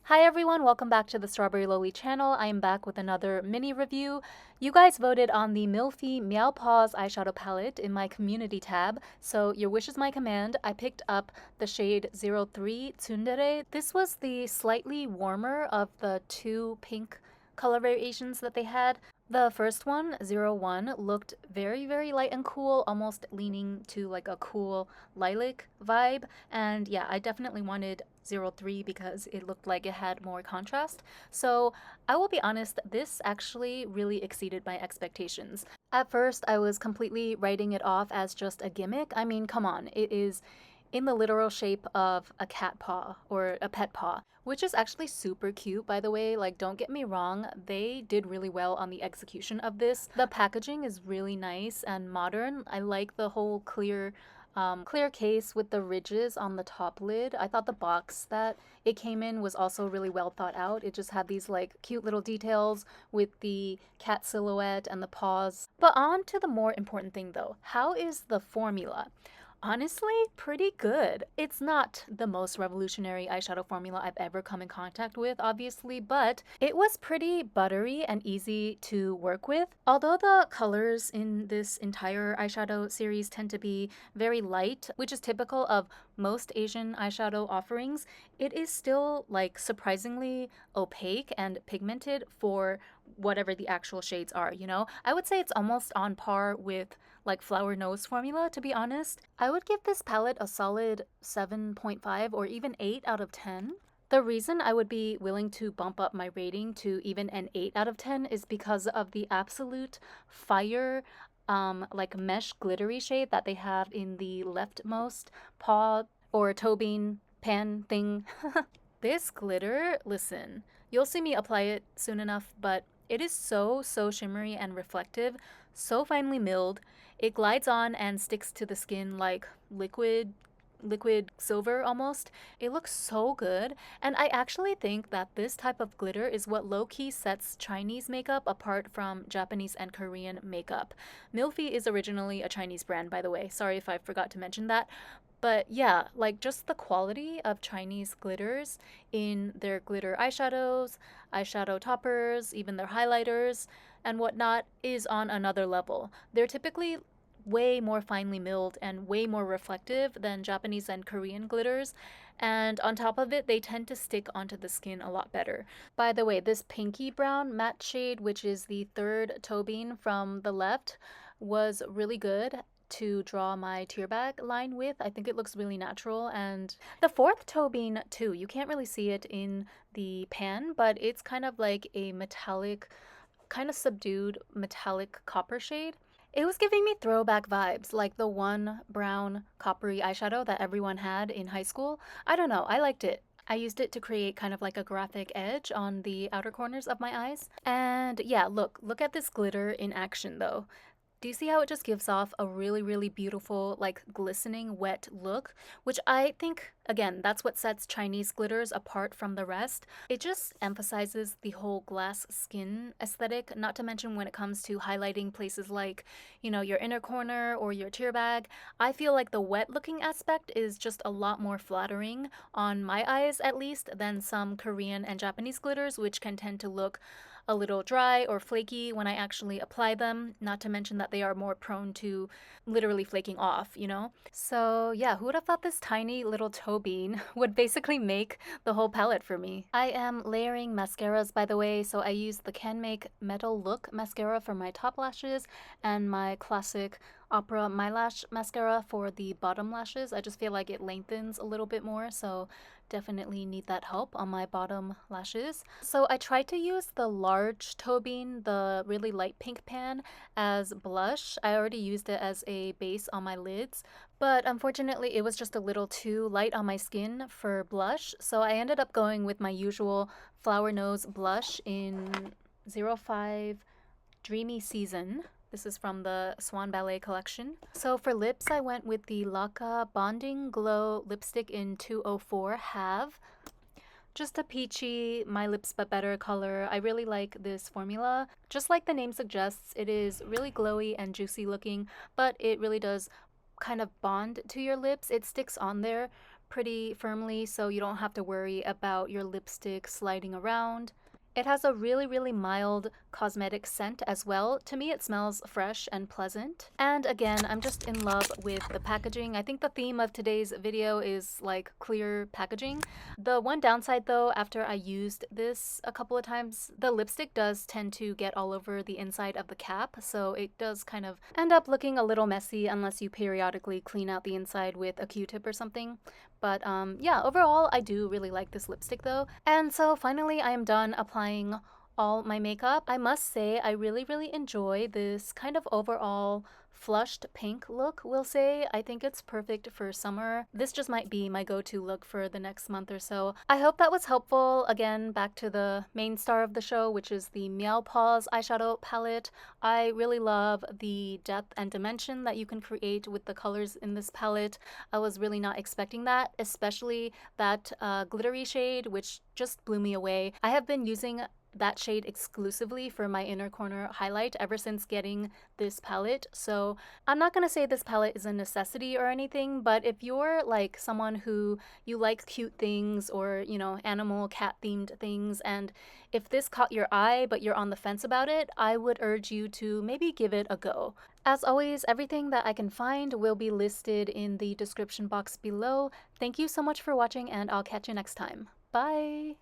Hi everyone, welcome back to the Strawberry Loli channel. I am back with another mini review. You guys voted on the MilleFee Meow Paws eyeshadow palette in my community tab, so your wish is my command. I picked up the shade 03 Tsundere. This was the slightly warmer of the two pink color variations that they had. The first one, 01, looked very light and cool, almost leaning to like a cool lilac vibe. And yeah, I definitely wanted 03 because it looked like it had more contrast. So I will be honest, this actually really exceeded my expectations. At first, I was completely writing it off as just a gimmick. I mean, come on, it is in the literal shape of a cat paw or a pet paw, which is actually super cute, by the way. Like, don't get me wrong, they did really well on the execution of this. The packaging is really nice and modern. I like the whole clear case with the ridges on the top lid. I thought the box that it came in was also really well thought out. It just had these like cute little details with the cat silhouette and the paws. But on to the more important thing though. How is the formula? Honestly, pretty good. It's not the most revolutionary eyeshadow formula I've ever come in contact with, obviously, but it was pretty buttery and easy to work with. Although the colors in this entire eyeshadow series tend to be very light, which is typical of most Asian eyeshadow offerings, it is still like surprisingly opaque and pigmented for whatever the actual shades are, you know? I would say it's almost on par with like Flower Nose formula, to be honest. I would give this palette a solid 7.5 or even 8 out of 10. The reason I would be willing to bump up my rating to even an 8 out of 10 is because of the absolute fire like mesh glittery shade that they have in the leftmost paw or toe bean pan thing. This glitter, listen, you'll see me apply it soon enough, but it is so shimmery and reflective, so finely milled. It glides on and sticks to the skin like liquid silver almost. It looks so good, and I actually think that this type of glitter is what low-key sets Chinese makeup apart from Japanese and Korean makeup. MilleFee is originally a Chinese brand, by the way. Sorry if I forgot to mention that. But yeah, like just the quality of Chinese glitters in their glitter eyeshadows, eyeshadow toppers, even their highlighters and whatnot is on another level. They're typically way more finely milled and way more reflective than Japanese and Korean glitters. And on top of it, they tend to stick onto the skin a lot better. By the way, this pinky brown matte shade, which is the third toe bean from the left, was really good to draw my tear bag line with. I think it looks really natural. And the fourth toe bean too, you can't really see it in the pan, but it's kind of like a metallic, kind of subdued metallic copper shade. It was giving me throwback vibes, like the one brown coppery eyeshadow that everyone had in high school. I don't know, I liked it. I used it to create kind of like a graphic edge on the outer corners of my eyes. And yeah, look at this glitter in action though. Do you see how it just gives off a really beautiful, like glistening wet look? Which I think, again, that's what sets Chinese glitters apart from the rest. It just emphasizes the whole glass skin aesthetic, not to mention when it comes to highlighting places like, you know, your inner corner or your tear bag. I feel like the wet looking aspect is just a lot more flattering on my eyes at least than some Korean and Japanese glitters, which can tend to look a little dry or flaky when I actually apply them, not to mention that they are more prone to literally flaking off, you know? So yeah, who would have thought this tiny little toe bean would basically make the whole palette for me? I am layering mascaras, by the way, so I use the Can Make Metal Look mascara for my top lashes and my classic Opera My Lash mascara for the bottom lashes. I just feel like it lengthens a little bit more, so definitely need that help on my bottom lashes. So I tried to use the large toe bean, the really light pink pan, as blush. I already used it as a base on my lids, but unfortunately it was just a little too light on my skin for blush, so I ended up going with my usual Flower Nose blush in 05 Dreamy Season. This is from the Swan Ballet collection. So for lips, I went with the Laka Bonding Glow lipstick in 204 Have. Just a peachy, My Lips But Better color. I really like this formula. Just like the name suggests, it is really glowy and juicy looking, but it really does kind of bond to your lips. It sticks on there pretty firmly so you don't have to worry about your lipstick sliding around. It has a really mild cosmetic scent as well. To me, it smells fresh and pleasant. And again, I'm just in love with the packaging. I think the theme of today's video is like clear packaging. The one downside though, after I used this a couple of times, the lipstick does tend to get all over the inside of the cap, so it does kind of end up looking a little messy unless you periodically clean out the inside with a Q-tip or something. But yeah, overall, I do really like this lipstick though. And so finally, I am done applying all my makeup. I must say, I really enjoy this kind of overall flushed pink look, we'll say. I think it's perfect for summer. This just might be my go-to look for the next month or so. I hope that was helpful. Again, back to the main star of the show, which is the Meow Paws eyeshadow palette. I really love the depth and dimension that you can create with the colors in this palette. I was really not expecting that, especially that glittery shade, which just blew me away. I have been using that shade exclusively for my inner corner highlight ever since getting this palette. So I'm not gonna say this palette is a necessity or anything, but if you're like someone who you like cute things or, you know, animal cat themed things, and if this caught your eye but you're on the fence about it, I would urge you to maybe give it a go. As always, everything that I can find will be listed in the description box below. Thank you so much for watching, and I'll catch you next time. Bye!